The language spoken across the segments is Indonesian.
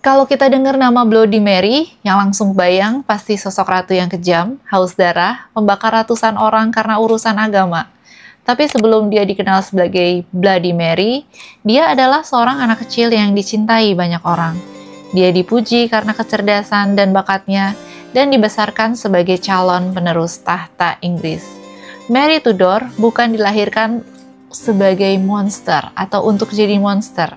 Kalau kita dengar nama Bloody Mary, yang langsung bayang pasti sosok ratu yang kejam, haus darah, membakar ratusan orang karena urusan agama. Tapi sebelum dia dikenal sebagai Bloody Mary, dia adalah seorang anak kecil yang dicintai banyak orang. Dia dipuji karena kecerdasan dan bakatnya, dan dibesarkan sebagai calon penerus tahta Inggris. Mary Tudor bukan dilahirkan sebagai monster atau untuk jadi monster.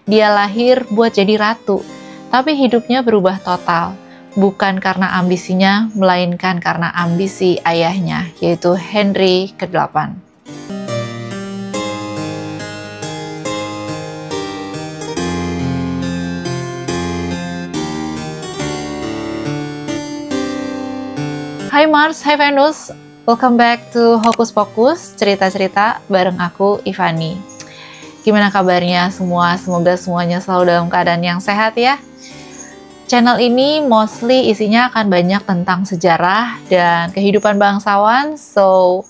Dia lahir buat jadi ratu, tapi hidupnya berubah total. Bukan karena ambisinya, melainkan karena ambisi ayahnya, yaitu Henry ke-8. Hai Mars, hai Venus, welcome back to Hokus Pokus, cerita-cerita bareng aku, Ivani. Gimana kabarnya semua? Semoga semuanya selalu dalam keadaan yang sehat ya. Channel ini mostly isinya akan banyak tentang sejarah dan kehidupan bangsawan. So,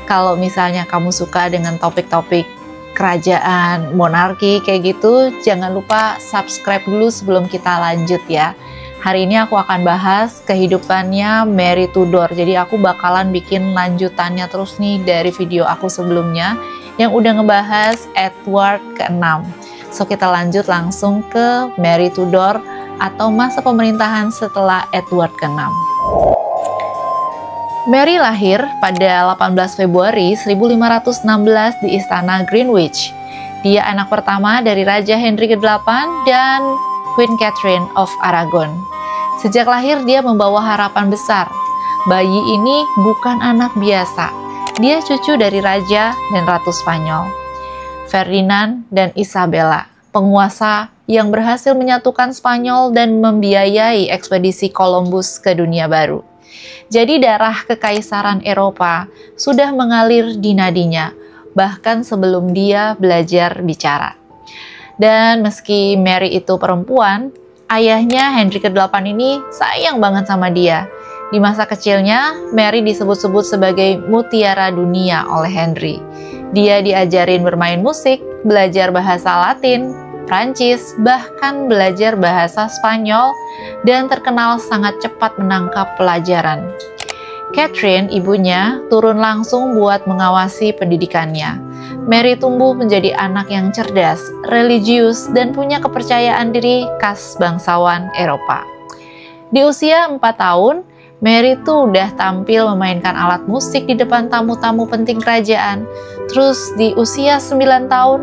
kalau misalnya kamu suka dengan topik-topik kerajaan, monarki kayak gitu, jangan lupa subscribe dulu sebelum kita lanjut ya. Hari ini aku akan bahas kehidupannya Mary Tudor. Jadi aku bakalan bikin lanjutannya terus nih dari video aku sebelumnya yang udah ngebahas Edward ke-6. So kita lanjut langsung ke Mary Tudor atau masa pemerintahan setelah Edward ke-6. Mary lahir pada 18 Februari 1516 di Istana Greenwich. Dia anak pertama dari Raja Henry ke-8 dan Queen Catherine of Aragon. Sejak lahir dia membawa harapan besar. Bayi ini bukan anak biasa. Dia cucu dari Raja dan Ratu Spanyol, Ferdinand dan Isabella, penguasa yang berhasil menyatukan Spanyol dan membiayai ekspedisi Columbus ke dunia baru. Jadi darah kekaisaran Eropa sudah mengalir di nadinya, bahkan sebelum dia belajar bicara. Dan meski Mary itu perempuan, ayahnya Henry ke-8 ini sayang banget sama dia. Di masa kecilnya, Mary disebut-sebut sebagai mutiara dunia oleh Henry. Dia diajarin bermain musik, belajar bahasa Latin, Prancis, bahkan belajar bahasa Spanyol, dan terkenal sangat cepat menangkap pelajaran. Catherine, ibunya, turun langsung buat mengawasi pendidikannya. Mary tumbuh menjadi anak yang cerdas, religius, dan punya kepercayaan diri khas bangsawan Eropa. Di usia 4 tahun, Mary tuh udah tampil memainkan alat musik di depan tamu-tamu penting kerajaan. Terus di usia 9 tahun,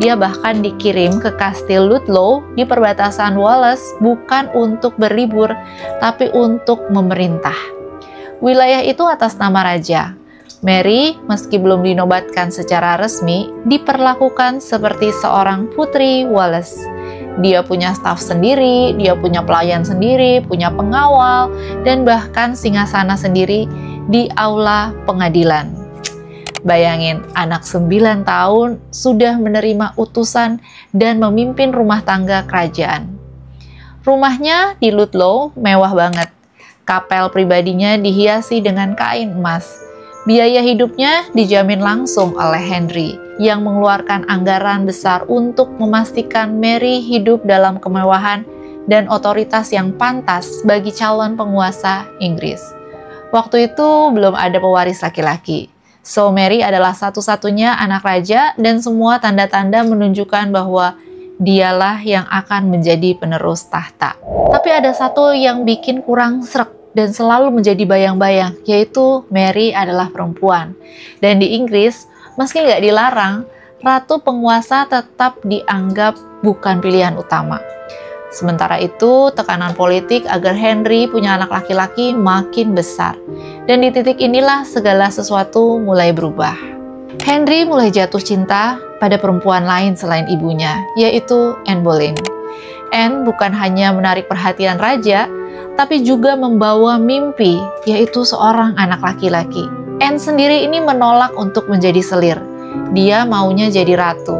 dia bahkan dikirim ke Kastil Ludlow di perbatasan Wales bukan untuk berlibur, tapi untuk memerintah. Wilayah itu atas nama raja. Mary, meski belum dinobatkan secara resmi, diperlakukan seperti seorang putri Wales. Dia punya staf sendiri, dia punya pelayan sendiri, punya pengawal, dan bahkan singgasana sendiri di aula pengadilan. Bayangin, anak 9 tahun sudah menerima utusan dan memimpin rumah tangga kerajaan. Rumahnya di Ludlow mewah banget. Kapel pribadinya dihiasi dengan kain emas. Biaya hidupnya dijamin langsung oleh Henry, yang mengeluarkan anggaran besar untuk memastikan Mary hidup dalam kemewahan dan otoritas yang pantas bagi calon penguasa Inggris. Waktu itu belum ada pewaris laki-laki, so Mary adalah satu-satunya anak raja dan semua tanda-tanda menunjukkan bahwa dialah yang akan menjadi penerus tahta. Tapi ada satu yang bikin kurang srek dan selalu menjadi bayang-bayang, yaitu Mary adalah perempuan. Dan di Inggris, meski nggak dilarang, ratu penguasa tetap dianggap bukan pilihan utama. Sementara itu, tekanan politik agar Henry punya anak laki-laki makin besar. Dan di titik inilah segala sesuatu mulai berubah. Henry mulai jatuh cinta pada perempuan lain selain ibunya, yaitu Anne Boleyn. Anne bukan hanya menarik perhatian raja, tapi juga membawa mimpi, yaitu seorang anak laki-laki. Anne sendiri ini menolak untuk menjadi selir. Dia maunya jadi ratu.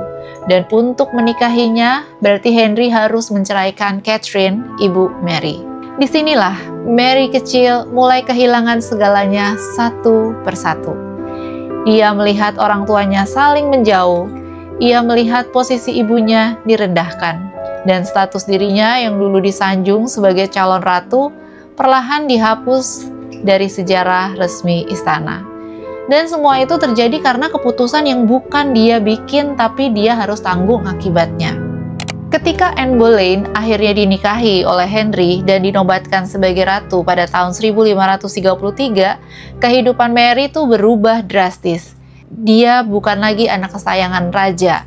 Dan untuk menikahinya, berarti Henry harus menceraikan Catherine, ibu Mary. Disinilah Mary kecil mulai kehilangan segalanya satu persatu. Dia melihat orang tuanya saling menjauh. Ia melihat posisi ibunya direndahkan. Dan status dirinya yang dulu disanjung sebagai calon ratu perlahan dihapus dari sejarah resmi istana. Dan semua itu terjadi karena keputusan yang bukan dia bikin, tapi dia harus tanggung akibatnya. Ketika Anne Boleyn akhirnya dinikahi oleh Henry dan dinobatkan sebagai ratu pada tahun 1533, kehidupan Mary itu berubah drastis. Dia bukan lagi anak kesayangan raja.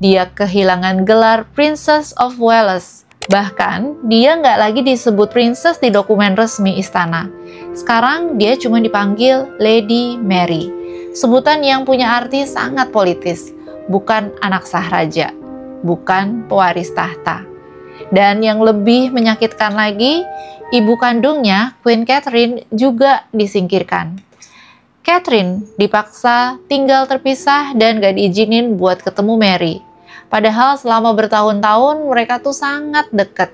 Dia kehilangan gelar Princess of Wales. Bahkan, dia nggak lagi disebut princess di dokumen resmi istana. Sekarang, dia cuma dipanggil Lady Mary. Sebutan yang punya arti sangat politis, bukan anak sah raja, bukan pewaris tahta. Dan yang lebih menyakitkan lagi, ibu kandungnya, Queen Catherine, juga disingkirkan. Catherine dipaksa tinggal terpisah dan gak diizinin buat ketemu Mary. Padahal selama bertahun-tahun mereka tuh sangat dekat.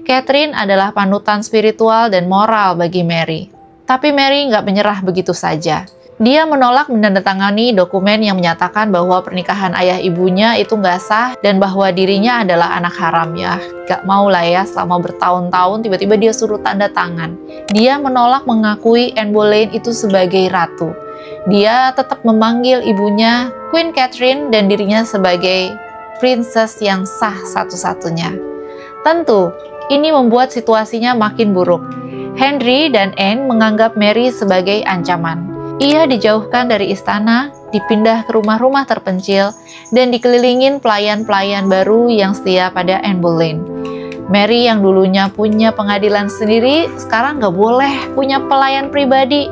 Catherine adalah panutan spiritual dan moral bagi Mary. Tapi Mary nggak menyerah begitu saja. Dia menolak menandatangani dokumen yang menyatakan bahwa pernikahan ayah ibunya itu nggak sah dan bahwa dirinya adalah anak haram. Ya, nggak mau lah ya, selama bertahun-tahun tiba-tiba dia suruh tanda tangan. Dia menolak mengakui Anne Boleyn itu sebagai ratu. Dia tetap memanggil ibunya Queen Catherine dan dirinya sebagai princess yang sah satu-satunya. Tentu, ini membuat situasinya makin buruk. Henry dan Anne menganggap Mary sebagai ancaman. Ia dijauhkan dari istana, dipindah ke rumah-rumah terpencil, dan dikelilingin pelayan-pelayan baru yang setia pada Anne Boleyn. Mary yang dulunya punya pengadilan sendiri, sekarang nggak boleh punya pelayan pribadi,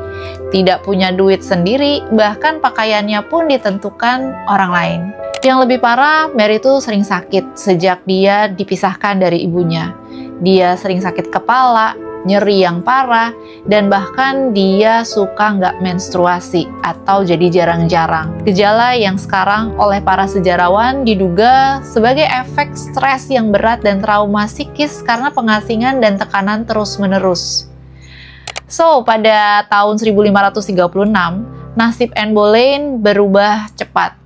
tidak punya duit sendiri, bahkan pakaiannya pun ditentukan orang lain. Yang lebih parah, Mary itu sering sakit sejak dia dipisahkan dari ibunya. Dia sering sakit kepala, nyeri yang parah, dan bahkan dia suka nggak menstruasi atau jadi jarang-jarang. Gejala yang sekarang oleh para sejarawan diduga sebagai efek stres yang berat dan trauma psikis karena pengasingan dan tekanan terus-menerus. So, pada tahun 1536, nasib Anne Boleyn berubah cepat.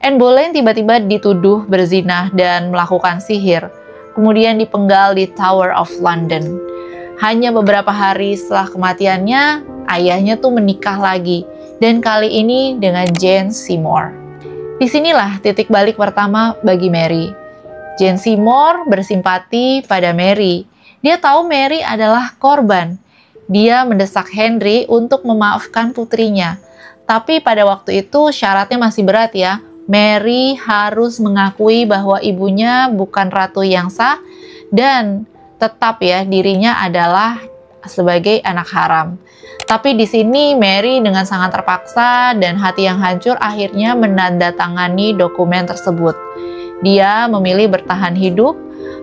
Anne Boleyn tiba-tiba dituduh berzina dan melakukan sihir, kemudian dipenggal di Tower of London. Hanya beberapa hari setelah kematiannya, ayahnya tuh menikah lagi, dan kali ini dengan Jane Seymour. Disinilah titik balik pertama bagi Mary. Jane Seymour bersimpati pada Mary. Dia tahu Mary adalah korban. Dia mendesak Henry untuk memaafkan putrinya. Tapi pada waktu itu syaratnya masih berat ya. Mary harus mengakui bahwa ibunya bukan ratu yang sah dan tetap ya dirinya adalah sebagai anak haram. Tapi di sini Mary dengan sangat terpaksa dan hati yang hancur akhirnya menandatangani dokumen tersebut. Dia memilih bertahan hidup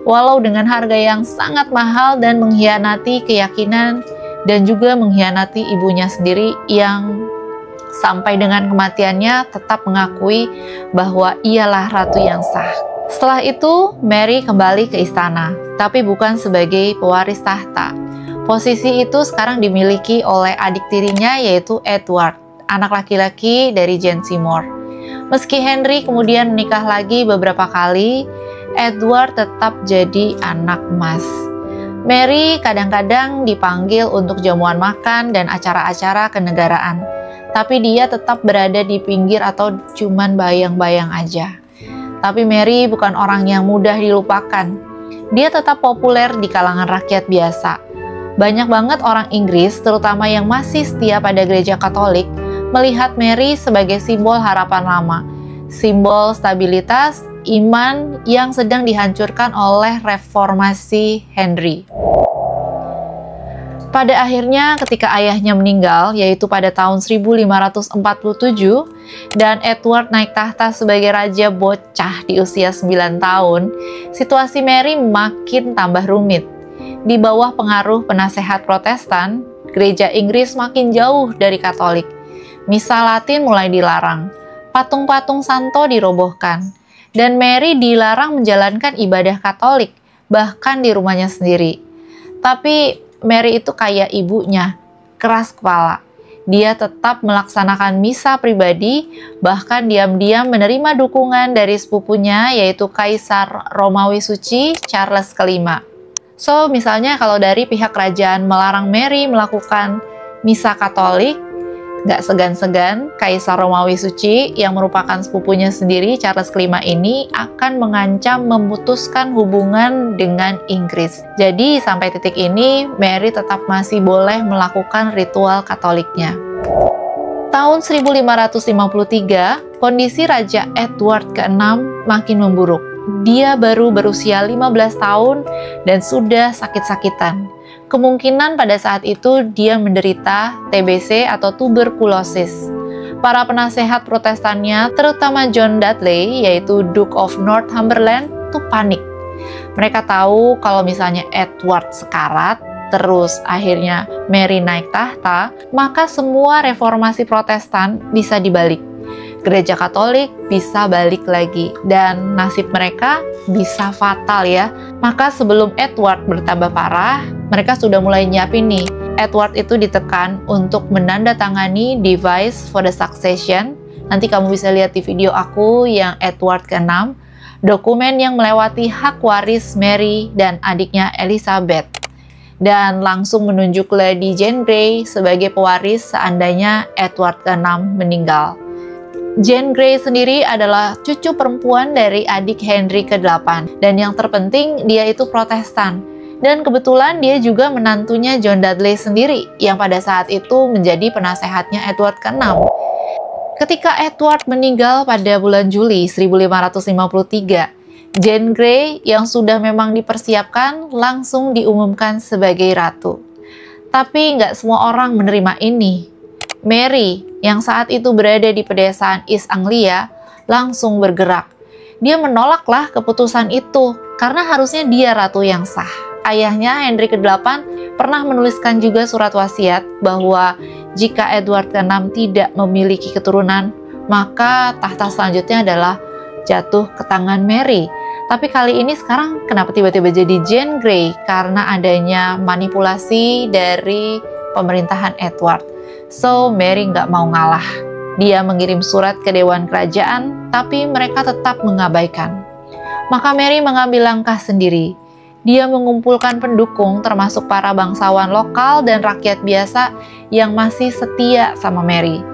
walau dengan harga yang sangat mahal dan mengkhianati keyakinan dan juga mengkhianati ibunya sendiri yang sampai dengan kematiannya tetap mengakui bahwa ialah ratu yang sah. Setelah itu, Mary kembali ke istana, tapi bukan sebagai pewaris tahta. Posisi itu sekarang dimiliki oleh adik tirinya yaitu Edward, anak laki-laki dari Jane Seymour. Meski Henry kemudian menikah lagi beberapa kali, Edward tetap jadi anak emas. Mary kadang-kadang dipanggil untuk jamuan makan dan acara-acara kenegaraan. Tapi dia tetap berada di pinggir atau cuman bayang-bayang aja. Tapi Mary bukan orang yang mudah dilupakan. Dia tetap populer di kalangan rakyat biasa. Banyak banget orang Inggris, terutama yang masih setia pada gereja Katolik, melihat Mary sebagai simbol harapan lama, simbol stabilitas, iman yang sedang dihancurkan oleh reformasi Henry. Pada akhirnya ketika ayahnya meninggal, yaitu pada tahun 1547, dan Edward naik tahta sebagai raja bocah di usia 9 tahun, situasi Mary makin tambah rumit. Di bawah pengaruh penasehat Protestan, gereja Inggris makin jauh dari Katolik. Misa Latin mulai dilarang, patung-patung santo dirobohkan, dan Mary dilarang menjalankan ibadah Katolik, bahkan di rumahnya sendiri. Tapi Mary itu kayak ibunya, keras kepala. dia tetap melaksanakan misa pribadi, bahkan diam-diam menerima dukungan dari sepupunya, yaitu Kaisar Romawi Suci Charles kelima. So, misalnya kalau dari pihak kerajaan melarang Mary melakukan misa Katolik, nggak segan-segan Kaisar Romawi Suci yang merupakan sepupunya sendiri, Charles kelima ini akan mengancam memutuskan hubungan dengan Inggris. Jadi sampai titik ini Mary tetap masih boleh melakukan ritual Katoliknya. Tahun 1553, kondisi Raja Edward ke-6 makin memburuk. Dia baru berusia 15 tahun dan sudah sakit-sakitan. Kemungkinan pada saat itu dia menderita TBC atau tuberkulosis. Para penasehat Protestannya, terutama John Dudley, yaitu Duke of Northumberland, tuh panik. Mereka tahu kalau misalnya Edward sekarat, terus akhirnya Mary naik tahta, maka semua reformasi Protestan bisa dibalik. Gereja Katolik bisa balik lagi, dan nasib mereka bisa fatal ya. Maka sebelum Edward bertambah parah, mereka sudah mulai nyiapin nih. Edward itu ditekan untuk menandatangani Device for the Succession. Nanti kamu bisa lihat di video aku yang Edward ke-6, dokumen yang melewati hak waris Mary dan adiknya Elizabeth, dan langsung menunjuk Lady Jane Grey sebagai pewaris seandainya Edward ke-6 meninggal. Jane Grey sendiri adalah cucu perempuan dari adik Henry ke-8, dan yang terpenting dia itu Protestan. Dan kebetulan dia juga menantunya John Dudley sendiri, yang pada saat itu menjadi penasehatnya Edward ke-6. Ketika Edward meninggal pada bulan Juli 1553, Jane Grey yang sudah memang dipersiapkan langsung diumumkan sebagai ratu. Tapi nggak semua orang menerima ini. Mary yang saat itu berada di pedesaan East Anglia langsung bergerak. Dia menolaklah keputusan itu karena harusnya dia ratu yang sah. Ayahnya Henry ke-8 pernah menuliskan juga surat wasiat bahwa jika Edward ke-6 tidak memiliki keturunan, maka tahta selanjutnya adalah jatuh ke tangan Mary. Tapi kali ini sekarang kenapa tiba-tiba jadi Jane Grey? Karena adanya manipulasi dari pemerintahan Edward. So, Mary nggak mau ngalah. Dia mengirim surat ke Dewan Kerajaan, tapi mereka tetap mengabaikan. Maka Mary mengambil langkah sendiri. Dia mengumpulkan pendukung termasuk para bangsawan lokal dan rakyat biasa yang masih setia sama Mary.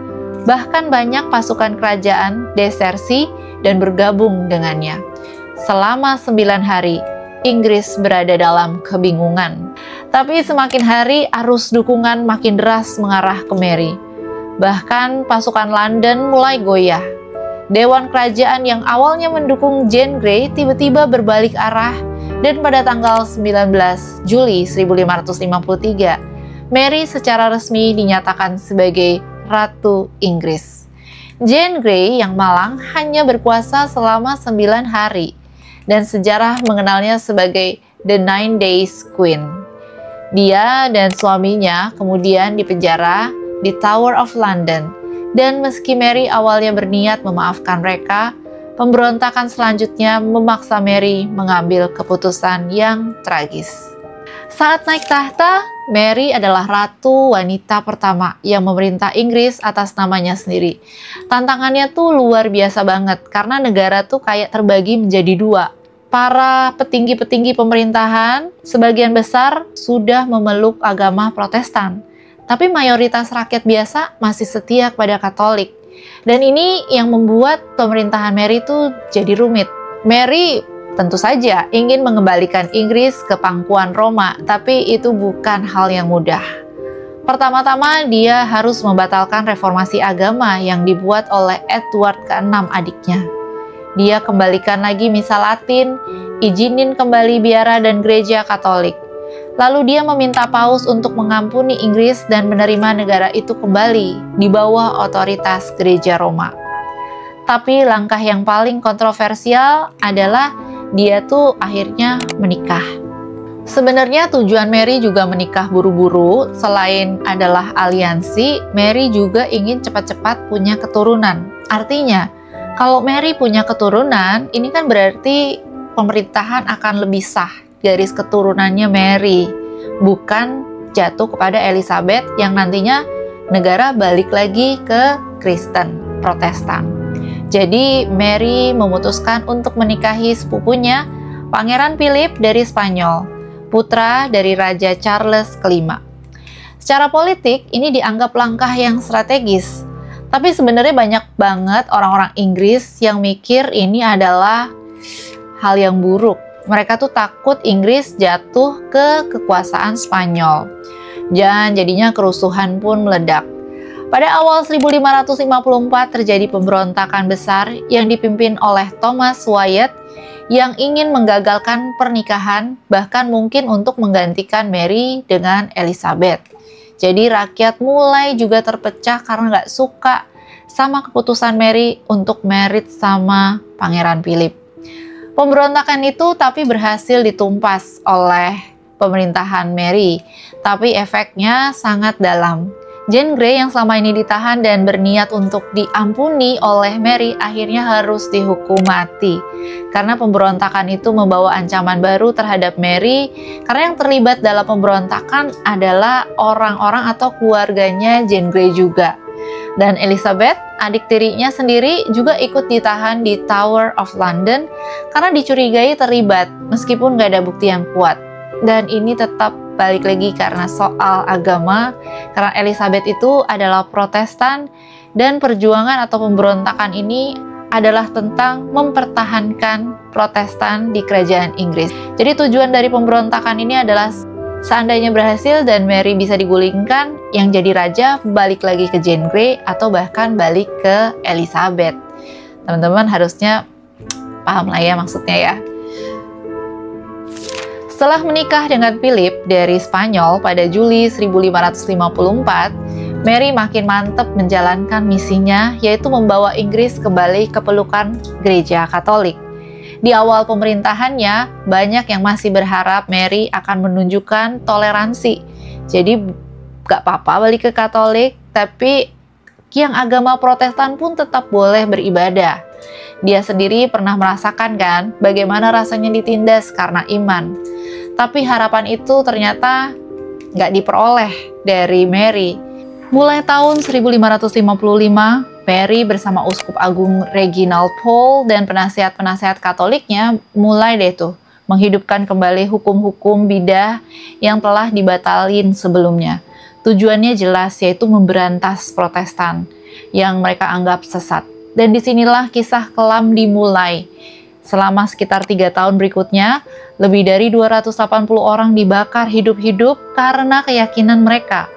Bahkan banyak pasukan kerajaan desersi dan bergabung dengannya. Selama 9 hari, Inggris berada dalam kebingungan. Tapi semakin hari arus dukungan makin deras mengarah ke Mary. Bahkan pasukan London mulai goyah. Dewan Kerajaan yang awalnya mendukung Jane Grey tiba-tiba berbalik arah, dan pada tanggal 19 Juli 1553, Mary secara resmi dinyatakan sebagai Ratu Inggris. Jane Grey yang malang hanya berkuasa selama 9 hari, dan sejarah mengenalnya sebagai The 9 Days Queen. Dia dan suaminya kemudian dipenjara di Tower of London, dan meski Mary awalnya berniat memaafkan mereka, pemberontakan selanjutnya memaksa Mary mengambil keputusan yang tragis. Saat naik tahta, Mary adalah ratu wanita pertama yang memerintah Inggris atas namanya sendiri. Tantangannya tuh luar biasa banget karena negara tuh kayak terbagi menjadi dua. Para petinggi-petinggi pemerintahan sebagian besar sudah memeluk agama Protestan, tapi mayoritas rakyat biasa masih setia kepada Katolik. Dan ini yang membuat pemerintahan Mary itu jadi rumit. Mary tentu saja ingin mengembalikan Inggris ke pangkuan Roma, tapi itu bukan hal yang mudah. Pertama-tama dia harus membatalkan reformasi agama yang dibuat oleh Edward ke-6 adiknya. Dia kembalikan lagi misa Latin, izinin kembali biara dan gereja Katolik. Lalu dia meminta Paus untuk mengampuni Inggris dan menerima negara itu kembali di bawah otoritas gereja Roma. Tapi langkah yang paling kontroversial adalah dia tuh akhirnya menikah. Sebenarnya tujuan Mary juga menikah buru-buru. Selain adalah aliansi, Mary juga ingin cepat-cepat punya keturunan. Artinya, kalau Mary punya keturunan, ini kan berarti pemerintahan akan lebih sah. Garis keturunannya Mary, bukan jatuh kepada Elizabeth yang nantinya negara balik lagi ke Kristen, Protestan. Jadi Mary memutuskan untuk menikahi sepupunya, Pangeran Philip dari Spanyol, putra dari Raja Charles kelima. Secara politik, ini dianggap langkah yang strategis. Tapi sebenarnya banyak banget orang-orang Inggris yang mikir ini adalah hal yang buruk. Mereka tuh takut Inggris jatuh ke kekuasaan Spanyol. Dan jadinya kerusuhan pun meledak. Pada awal 1554 terjadi pemberontakan besar yang dipimpin oleh Thomas Wyatt yang ingin menggagalkan pernikahan, bahkan mungkin untuk menggantikan Mary dengan Elizabeth. Jadi rakyat mulai juga terpecah karena nggak suka sama keputusan Mary untuk married sama Pangeran Philip. Pemberontakan itu tapi berhasil ditumpas oleh pemerintahan Mary, tapi efeknya sangat dalam. Jane Grey yang selama ini ditahan dan berniat untuk diampuni oleh Mary akhirnya harus dihukum mati. Karena pemberontakan itu membawa ancaman baru terhadap Mary, karena yang terlibat dalam pemberontakan adalah orang-orang atau keluarganya Jane Grey juga. Dan Elizabeth, adik tirinya sendiri juga ikut ditahan di Tower of London karena dicurigai terlibat meskipun gak ada bukti yang kuat. Dan ini tetap balik lagi karena soal agama, karena Elizabeth itu adalah Protestan dan perjuangan atau pemberontakan ini adalah tentang mempertahankan Protestan di kerajaan Inggris. Jadi tujuan dari pemberontakan ini adalah seandainya berhasil dan Mary bisa digulingkan, yang jadi raja balik lagi ke Jane Grey atau bahkan balik ke Elizabeth. Teman-teman harusnya paham lah ya maksudnya ya. Setelah menikah dengan Philip dari Spanyol pada Juli 1554, Mary makin mantap menjalankan misinya, yaitu membawa Inggris kembali ke pelukan Gereja Katolik. Di awal pemerintahannya, banyak yang masih berharap Mary akan menunjukkan toleransi. Jadi, gak apa-apa balik ke Katolik, tapi yang agama Protestan pun tetap boleh beribadah. Dia sendiri pernah merasakan kan, bagaimana rasanya ditindas karena iman. Tapi harapan itu ternyata gak diperoleh dari Mary. Mulai tahun 1555, Mary bersama Uskup Agung Reginald Pole dan penasihat-penasihat Katoliknya mulai deh tuh menghidupkan kembali hukum-hukum bidah yang telah dibatalin sebelumnya. Tujuannya jelas, yaitu memberantas Protestan yang mereka anggap sesat. Dan disinilah kisah kelam dimulai. Selama sekitar 3 tahun berikutnya, lebih dari 280 orang dibakar hidup-hidup karena keyakinan mereka.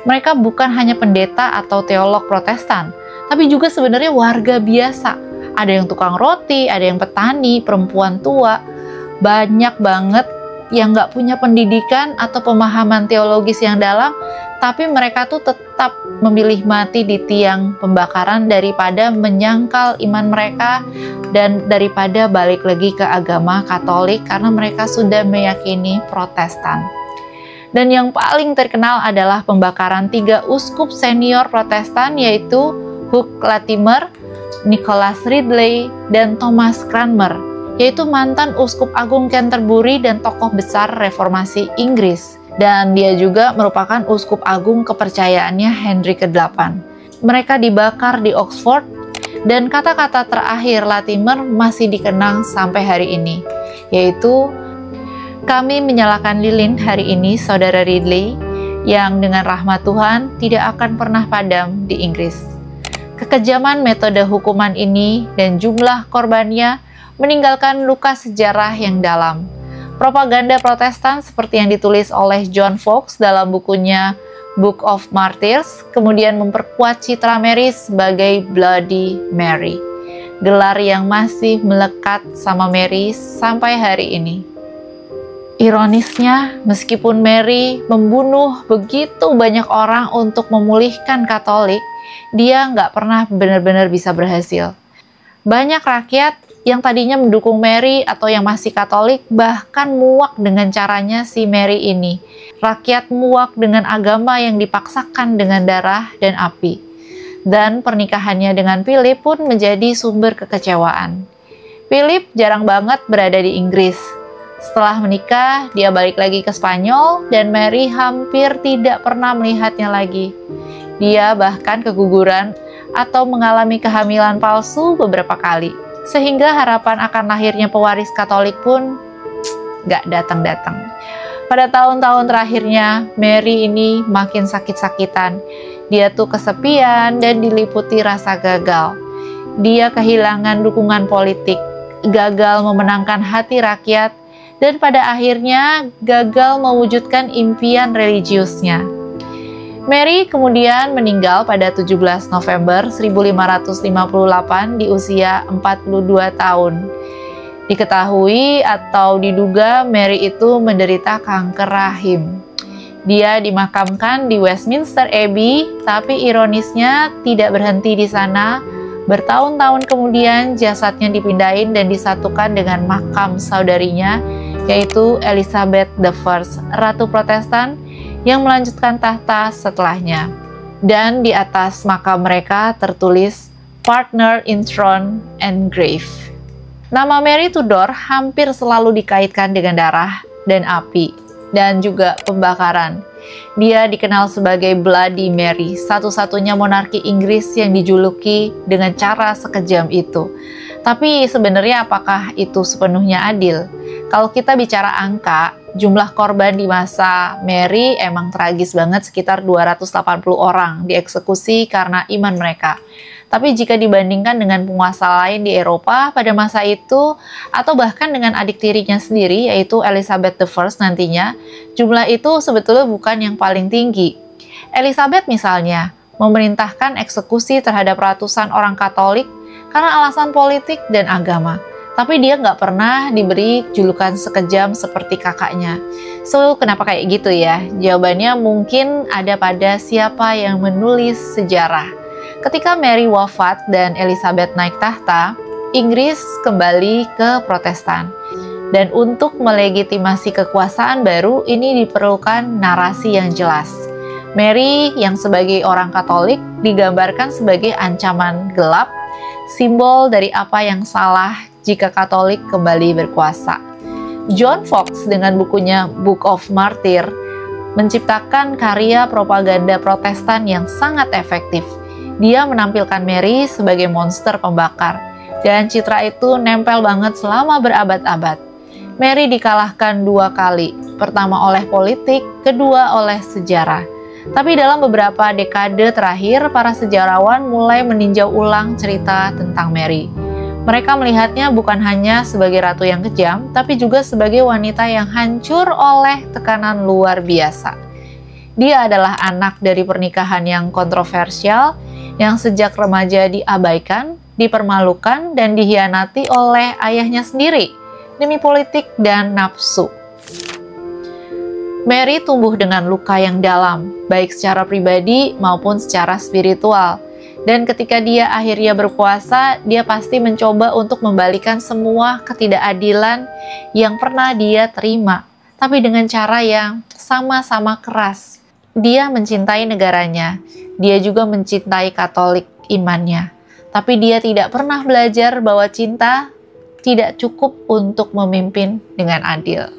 Mereka bukan hanya pendeta atau teolog Protestan, tapi juga sebenarnya warga biasa. Ada yang tukang roti, ada yang petani, perempuan tua. Banyak banget yang nggak punya pendidikan atau pemahaman teologis yang dalam, tapi mereka tuh tetap memilih mati di tiang pembakaran daripada menyangkal iman mereka dan daripada balik lagi ke agama Katolik karena mereka sudah meyakini Protestan. Dan yang paling terkenal adalah pembakaran 3 uskup senior Protestan, yaitu Hugh Latimer, Nicholas Ridley, dan Thomas Cranmer, yaitu mantan Uskup Agung Canterbury dan tokoh besar reformasi Inggris. Dan dia juga merupakan Uskup Agung kepercayaannya Henry ke-8. Mereka dibakar di Oxford, dan kata-kata terakhir Latimer masih dikenang sampai hari ini, yaitu, "Kami menyalakan lilin hari ini, Saudara Ridley, yang dengan rahmat Tuhan tidak akan pernah padam di Inggris." Kekejaman metode hukuman ini dan jumlah korbannya meninggalkan luka sejarah yang dalam. Propaganda Protestan seperti yang ditulis oleh John Foxe dalam bukunya Book of Martyrs kemudian memperkuat citra Mary sebagai Bloody Mary, gelar yang masih melekat sama Mary sampai hari ini. Ironisnya, meskipun Mary membunuh begitu banyak orang untuk memulihkan Katolik, dia nggak pernah benar-benar bisa berhasil. Banyak rakyat yang tadinya mendukung Mary atau yang masih Katolik bahkan muak dengan caranya si Mary ini. Rakyat muak dengan agama yang dipaksakan dengan darah dan api. Dan pernikahannya dengan Philip pun menjadi sumber kekecewaan. Philip jarang banget berada di Inggris. Setelah menikah, dia balik lagi ke Spanyol dan Mary hampir tidak pernah melihatnya lagi. Dia bahkan keguguran atau mengalami kehamilan palsu beberapa kali, sehingga harapan akan lahirnya pewaris Katolik pun gak datang-datang. Pada tahun-tahun terakhirnya, Mary ini makin sakit-sakitan. Dia tuh kesepian dan diliputi rasa gagal. Dia kehilangan dukungan politik, gagal memenangkan hati rakyat, dan pada akhirnya gagal mewujudkan impian religiusnya. Mary kemudian meninggal pada 17 November 1558 di usia 42 tahun. Diketahui atau diduga Mary itu menderita kanker rahim. Dia dimakamkan di Westminster Abbey, tapi ironisnya tidak berhenti di sana. Bertahun-tahun kemudian jasadnya dipindahin dan disatukan dengan makam saudarinya, yaitu Elizabeth I, Ratu Protestan yang melanjutkan tahta setelahnya. Dan di atas makam mereka tertulis Partner in Throne and Grave. Nama Mary Tudor hampir selalu dikaitkan dengan darah dan api, dan juga pembakaran. Dia dikenal sebagai Bloody Mary, satu-satunya monarki Inggris yang dijuluki dengan cara sekejam itu. Tapi sebenarnya apakah itu sepenuhnya adil? Kalau kita bicara angka, jumlah korban di masa Mary emang tragis banget, sekitar 280 orang dieksekusi karena iman mereka. Tapi jika dibandingkan dengan penguasa lain di Eropa pada masa itu, atau bahkan dengan adik tirinya sendiri, yaitu Elizabeth I nantinya, jumlah itu sebetulnya bukan yang paling tinggi. Elizabeth misalnya memerintahkan eksekusi terhadap ratusan orang Katolik karena alasan politik dan agama. Tapi dia nggak pernah diberi julukan sekejam seperti kakaknya. So, kenapa kayak gitu ya? Jawabannya mungkin ada pada siapa yang menulis sejarah. Ketika Mary wafat dan Elizabeth naik tahta, Inggris kembali ke Protestan. Dan untuk melegitimasi kekuasaan baru, ini diperlukan narasi yang jelas. Mary yang sebagai orang Katolik digambarkan sebagai ancaman gelap, simbol dari apa yang salah jika Katolik kembali berkuasa. John Fox dengan bukunya Book of Martyr menciptakan karya propaganda Protestan yang sangat efektif. Dia menampilkan Mary sebagai monster pembakar, dan citra itu nempel banget selama berabad-abad. Mary dikalahkan 2 kali, pertama oleh politik, kedua oleh sejarah. Tapi dalam beberapa dekade terakhir, para sejarawan mulai meninjau ulang cerita tentang Mary. Mereka melihatnya bukan hanya sebagai ratu yang kejam, tapi juga sebagai wanita yang hancur oleh tekanan luar biasa. Dia adalah anak dari pernikahan yang kontroversial, yang sejak remaja diabaikan, dipermalukan, dan dihianati oleh ayahnya sendiri, demi politik dan nafsu. Mary tumbuh dengan luka yang dalam, baik secara pribadi maupun secara spiritual. Dan ketika dia akhirnya berkuasa, dia pasti mencoba untuk membalikan semua ketidakadilan yang pernah dia terima, tapi dengan cara yang sama-sama keras. Dia mencintai negaranya, dia juga mencintai Katolik imannya. Tapi dia tidak pernah belajar bahwa cinta tidak cukup untuk memimpin dengan adil.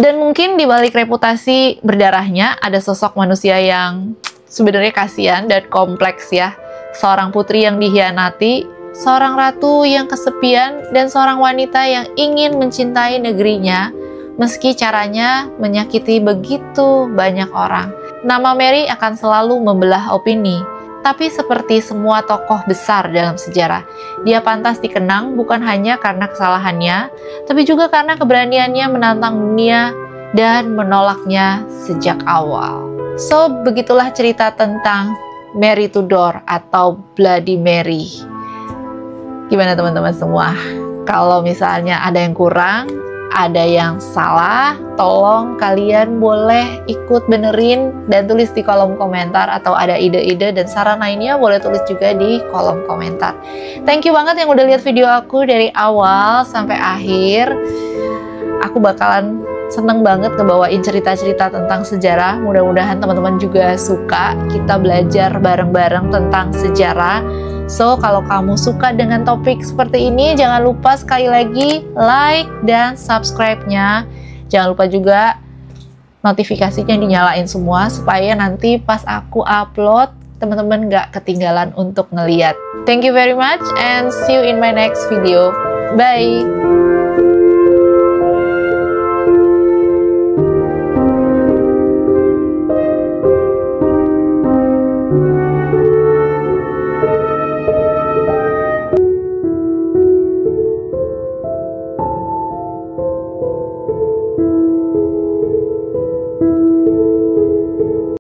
Dan mungkin di balik reputasi berdarahnya, ada sosok manusia yang sebenarnya kasihan dan kompleks ya. Seorang putri yang dihianati, seorang ratu yang kesepian, dan seorang wanita yang ingin mencintai negerinya, meski caranya menyakiti begitu banyak orang. Nama Mary akan selalu membelah opini, tapi seperti semua tokoh besar dalam sejarah, dia pantas dikenang bukan hanya karena kesalahannya, tapi juga karena keberaniannya menantang dunia dan menolaknya sejak awal. So, begitulah cerita tentang Mary Tudor atau Bloody Mary. Gimana teman-teman semua? Kalau misalnya ada yang kurang, ada yang salah, tolong kalian boleh ikut benerin dan tulis di kolom komentar, atau ada ide-ide dan saran lainnya boleh tulis juga di kolom komentar. Thank you banget yang udah lihat video aku dari awal sampai akhir. Aku bakalan seneng banget ngebawain cerita-cerita tentang sejarah. Mudah-mudahan teman-teman juga suka kita belajar bareng-bareng tentang sejarah. So, kalau kamu suka dengan topik seperti ini, jangan lupa sekali lagi like dan subscribe-nya. Jangan lupa juga notifikasinya dinyalain semua, supaya nanti pas aku upload teman-teman nggak ketinggalan untuk ngeliat. Thank you very much and see you in my next video. Bye!